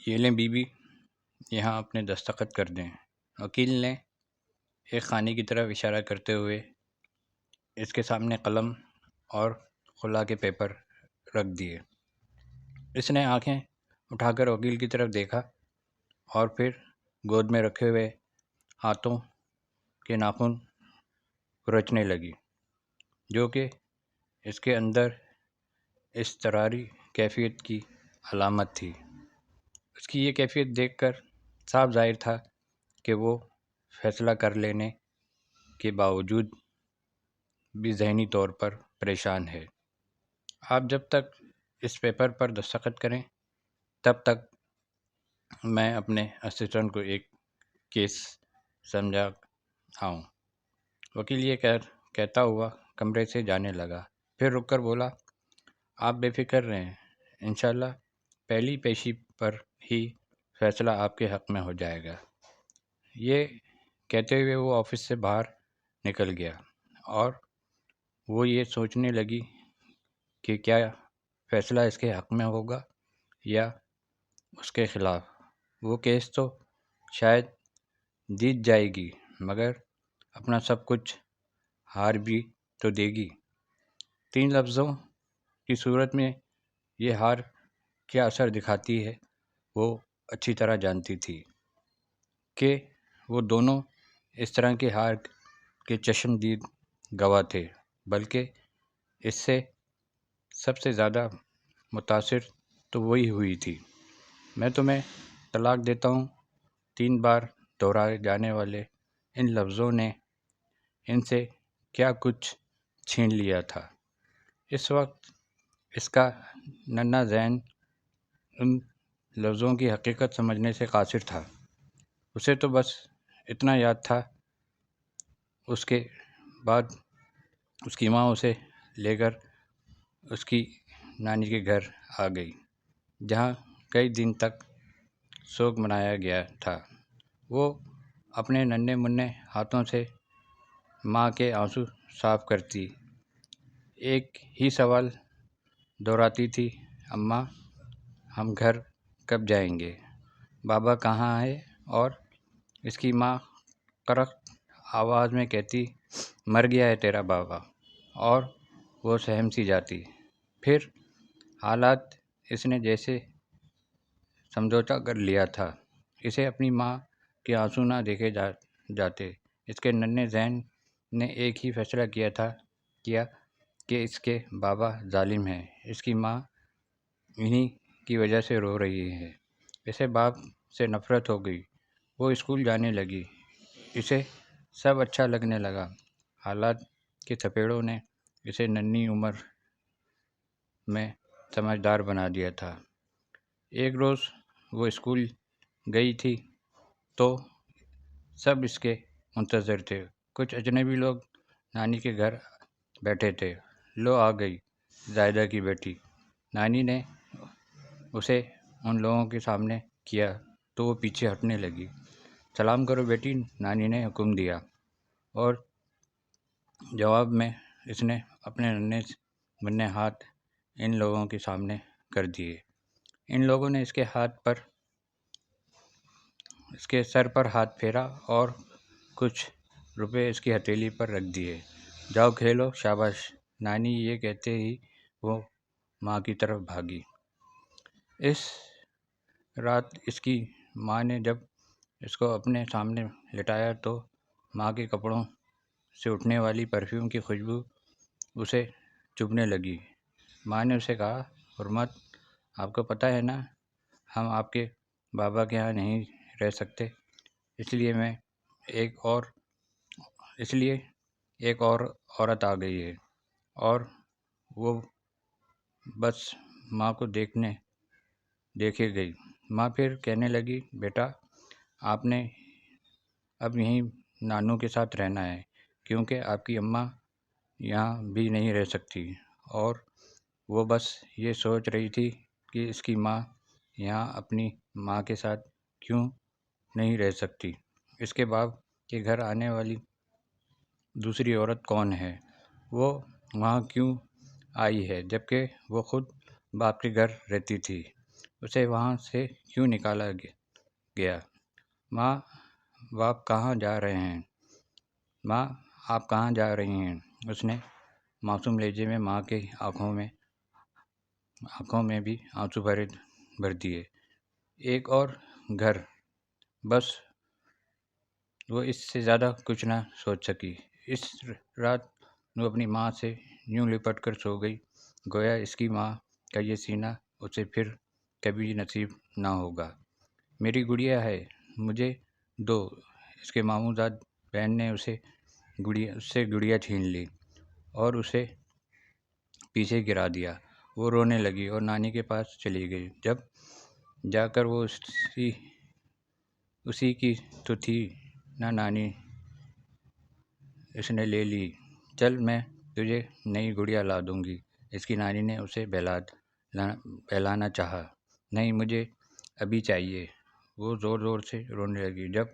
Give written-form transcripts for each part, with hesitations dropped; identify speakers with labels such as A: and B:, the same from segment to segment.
A: یہ لیں be be, یہاں اپنے دستخط کر دیں۔ وکیل نے ایک خانے کی طرف اشارہ کرتے ہوئے اس کے سامنے قلم اور خلا کے پیپر رکھ دیے۔ اس نے آنکھیں اٹھا کر وکیل کی طرف دیکھا اور پھر گود میں رکھے ہوئے ہاتھوں کے ناخن کھرچنے لگی، جو کہ اس کے اندر اضطراری کیفیت کی علامت تھی۔ اس کی یہ کیفیت دیکھ کر صاف ظاہر تھا کہ وہ فیصلہ کر لینے کے باوجود بھی ذہنی طور پر پریشان ہے۔ آپ جب تک اس پیپر پر دستخط کریں تب تک میں اپنے اسسٹنٹ کو ایک کیس سمجھا آؤں۔ وکیل یہ کہتا ہوا کمرے سے جانے لگا، پھر رک کر بولا، آپ بے فکر رہیں، انشاءاللہ پہلی پیشی پر ہی فیصلہ آپ کے حق میں ہو جائے گا۔ یہ کہتے ہوئے وہ آفس سے باہر نکل گیا اور وہ یہ سوچنے لگی کہ کیا فیصلہ اس کے حق میں ہوگا یا اس کے خلاف۔ وہ کیس تو شاید جیت جائے گی مگر اپنا سب کچھ ہار بھی تو دے گی۔ 3 لفظوں کی صورت میں یہ ہار کیا اثر دکھاتی ہے وہ اچھی طرح جانتی تھی کہ وہ دونوں اس طرح کے ہار کے چشمدید گواہ تھے، بلکہ اس سے سب سے زیادہ متاثر تو وہی ہوئی تھی۔ میں تمہیں طلاق دیتا ہوں، 3 بار دہرائے جانے والے ان لفظوں نے ان سے کیا کچھ چھین لیا تھا۔ اس وقت اس کا ننھا ذہن ان لفظوں کی حقیقت سمجھنے سے قاصر تھا۔ اسے تو بس اتنا یاد تھا، اس کے بعد اس کی ماں اسے لے کر اس کی نانی کے گھر آ گئی، جہاں کئی دن تک سوگ منایا گیا تھا۔ وہ اپنے ننھے منھے ہاتھوں سے ماں کے آنسو صاف کرتی ایک ہی سوال دہراتی تھی، اماں ہم گھر کب جائیں گے؟ بابا کہاں ہے؟ اور اس کی ماں کرخت آواز میں کہتی، مر گیا ہے تیرا بابا، اور وہ سہم سی جاتی۔ پھر حالات اس نے جیسے سمجھوتا کر لیا تھا، اسے اپنی ماں کے آنسو نہ دیکھے جاتے۔ اس کے ننھے ذہن نے ایک ہی فیصلہ کیا کہ اس کے بابا ظالم ہیں، اس کی ماں انہی کی وجہ سے رو رہی ہے۔ اسے باپ سے نفرت ہو گئی، وہ اسکول جانے لگی، اسے سب اچھا لگنے لگا۔ حالات کے تھپیڑوں نے اسے ننھی عمر میں سمجھدار بنا دیا تھا۔ ایک روز وہ اسکول گئی تھی تو سب اس کے منتظر تھے۔ کچھ اجنبی لوگ نانی کے گھر بیٹھے تھے۔ لو آ گئی زاہدہ کی بیٹی، نانی نے اسے ان لوگوں کے سامنے کیا تو وہ پیچھے ہٹنے لگی۔ سلام کرو بیٹی، نانی نے حکم دیا، اور جواب میں اس نے اپنے ننھے منھے ہاتھ ان لوگوں کے سامنے کر دیے۔ ان لوگوں نے اس کے سر پر ہاتھ پھیرا اور کچھ روپے اس کی ہتھیلی پر رکھ دیے۔ جاؤ کھیلو، شاباش، نانی یہ کہتے ہی وہ ماں کی طرف بھاگی۔ اس رات اس کی ماں نے جب اس کو اپنے سامنے لٹایا تو ماں کے کپڑوں سے اٹھنے والی پرفیوم کی خوشبو اسے چبھنے لگی۔ ماں نے اسے کہا، حرمت، آپ کو پتہ ہے نا ہم آپ کے بابا کے ہاں نہیں رہ سکتے، اس لیے ایک اور عورت آ گئی ہے۔ اور وہ بس ماں کو دیکھے گئی۔ ماں پھر کہنے لگی، بیٹا آپ نے اب یہیں نانو کے ساتھ رہنا ہے، کیونکہ آپ کی اماں یہاں بھی نہیں رہ سکتی۔ اور وہ بس یہ سوچ رہی تھی کہ اس کی ماں یہاں اپنی ماں کے ساتھ کیوں نہیں رہ سکتی، اس کے باپ کے گھر آنے والی دوسری عورت کون ہے، وہ وہاں کیوں آئی ہے جبکہ وہ خود باپ کے گھر رہتی تھی۔ اسے وہاں سے کیوں نکالا گیا؟ ماں، باپ کہاں جا رہے ہیں؟ ماں، آپ کہاں جا رہی ہیں؟ اس نے معصوم لہجے میں ماں کی آنکھوں میں بھی آنسو بھر دیے۔ ایک اور گھر، بس وہ اس سے زیادہ کچھ نہ سوچ سکی۔ اس رات وہ اپنی ماں سے یوں لپٹ کر سو گئی گویا اس کی ماں کا یہ سینہ اسے پھر کبھی نصیب نہ ہوگا۔ میری گڑیا ہے، مجھے دو۔ اس کے ماموں زاد بہن نے اس سے گڑیا چھین لی اور اسے پیچھے گرا دیا۔ وہ رونے لگی اور نانی کے پاس چلی گئی۔ جب جا کر وہ اسی کی تو تھی نہ نانی، اس نے لے لی۔ چل، میں تجھے نئی گڑیا لا دوں گی، اس کی نانی نے اسے بہلانا چاہا۔ نہیں، مجھے ابھی چاہیے۔ وہ زور زور سے رونے لگی۔ جب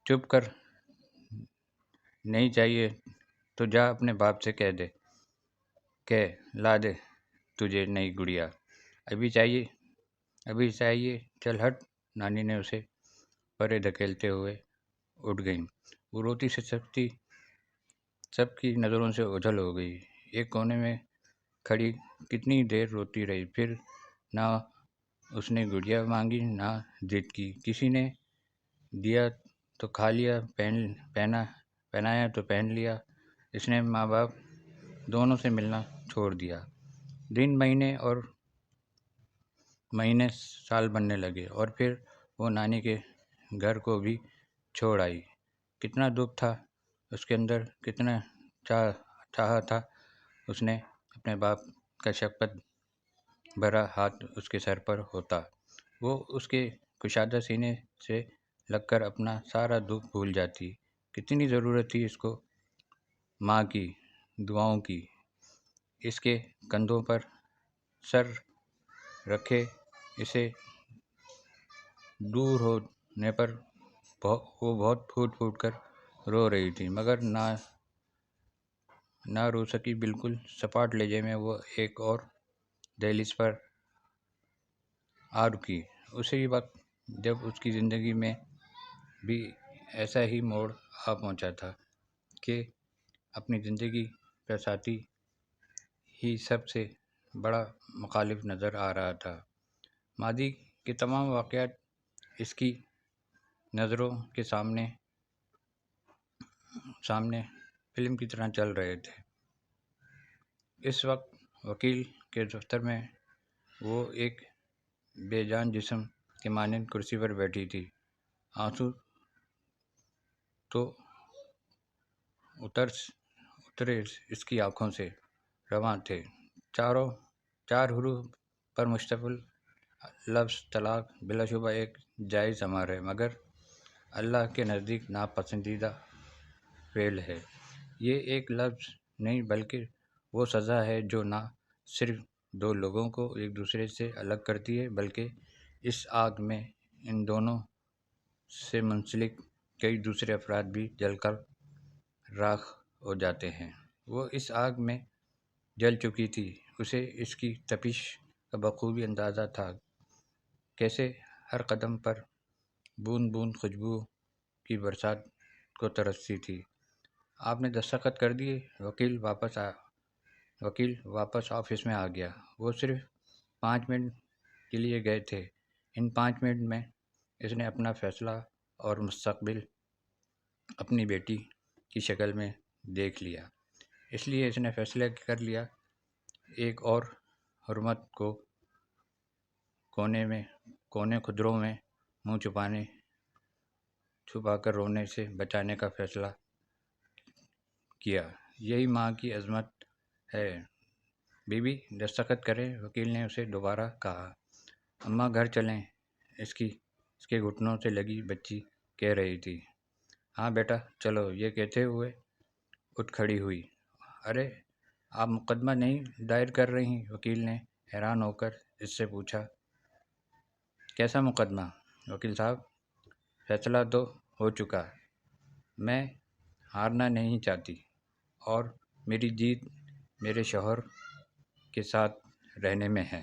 A: چپ کر، نہیں چاہیے تو جا اپنے باپ سے کہہ دے کہ لا دے تجھے نئی گڑیا۔ ابھی چاہیے، چل ہٹ۔ نانی نے اسے پرے دھکیلتے ہوئے اٹھ گئیں۔ وہ روتی سکتی سب کی نظروں سے اوجھل ہو گئی۔ ایک کونے میں کھڑی کتنی دیر روتی رہی، پھر نہ اس نے گڑیا مانگی نہ ضد کی۔ کسی نے دیا تو کھا لیا، پہنایا تو پہن لیا۔ اس نے ماں باپ دونوں سے ملنا چھوڑ دیا۔ دن مہینے سال بننے لگے اور پھر وہ نانی کے گھر کو بھی چھوڑ آئی۔ کتنا دکھ تھا اس کے اندر، کتنا چاہا تھا اس نے اپنے باپ کا شفقت بھرا ہاتھ اس کے سر پر ہوتا، وہ اس کے کشادہ سینے سے لگ کر اپنا سارا دکھ بھول جاتی۔ کتنی ضرورت تھی اس کو ماں کی دعاؤں کی۔ اس کے کندھوں پر سر رکھے اسے دور ہونے پر وہ بہت پھوٹ پھوٹ کر رو رہی تھی، مگر نہ رو سکی۔ بالکل سپاٹ لہجے میں وہ ایک اور دہلیز پر آ رکی، اسی وقت جب اس کی زندگی میں بھی ایسا ہی موڑ آ پہنچا تھا کہ اپنی زندگی کا ساتھی ہی سب سے بڑا مخالف نظر آ رہا تھا۔ ماضی کے تمام واقعات اس کی نظروں کے سامنے فلم کی طرح چل رہے تھے۔ اس وقت وکیل کے دفتر میں وہ ایک بے جان جسم کے مانند کرسی پر بیٹھی تھی۔ آنسو تو اترے اس کی آنکھوں سے رواں تھے۔ چار حروف پر مشتمل لفظ طلاق بلا شبہ ایک جائز امر ہے، مگر اللہ کے نزدیک ناپسندیدہ فعل ہے۔ یہ ایک لفظ نہیں بلکہ وہ سزا ہے جو نہ صرف دو لوگوں کو ایک دوسرے سے الگ کرتی ہے بلکہ اس آگ میں ان دونوں سے منسلک کئی دوسرے افراد بھی جل کر راکھ ہو جاتے ہیں۔ وہ اس آگ میں جل چکی تھی، اسے اس کی تپش کا بخوبی اندازہ تھا، کیسے ہر قدم پر بوند بوند خوشبو کی برسات کو ترستی تھی۔ آپ نے دستخط کر دیے؟ وکیل واپس آفس میں آ گیا۔ وہ صرف 5 منٹ کے لیے گئے تھے۔ ان 5 منٹ میں اس نے اپنا فیصلہ اور مستقبل اپنی بیٹی کی شکل میں دیکھ لیا۔ اس لیے اس نے فیصلہ کر لیا، ایک اور حرمت کو کونے خدروں میں منہ چھپا کر رونے سے بچانے کا فیصلہ کیا۔ یہی ماں کی عظمت ہے۔ بی بی دستخط کریں، وکیل نے اسے دوبارہ کہا۔ اماں گھر چلیں، اس کے گھٹنوں سے لگی بچی کہہ رہی تھی۔ ہاں بیٹا چلو، یہ کہتے ہوئے اٹھ کھڑی ہوئی۔ ارے، آپ مقدمہ نہیں دائر کر رہی؟ وکیل نے حیران ہو کر اس سے پوچھا۔ کیسا مقدمہ؟ وکیل صاحب، فیصلہ تو ہو چکا، میں ہارنا نہیں چاہتی اور میری جیت میرے شوہر کے ساتھ رہنے میں ہے۔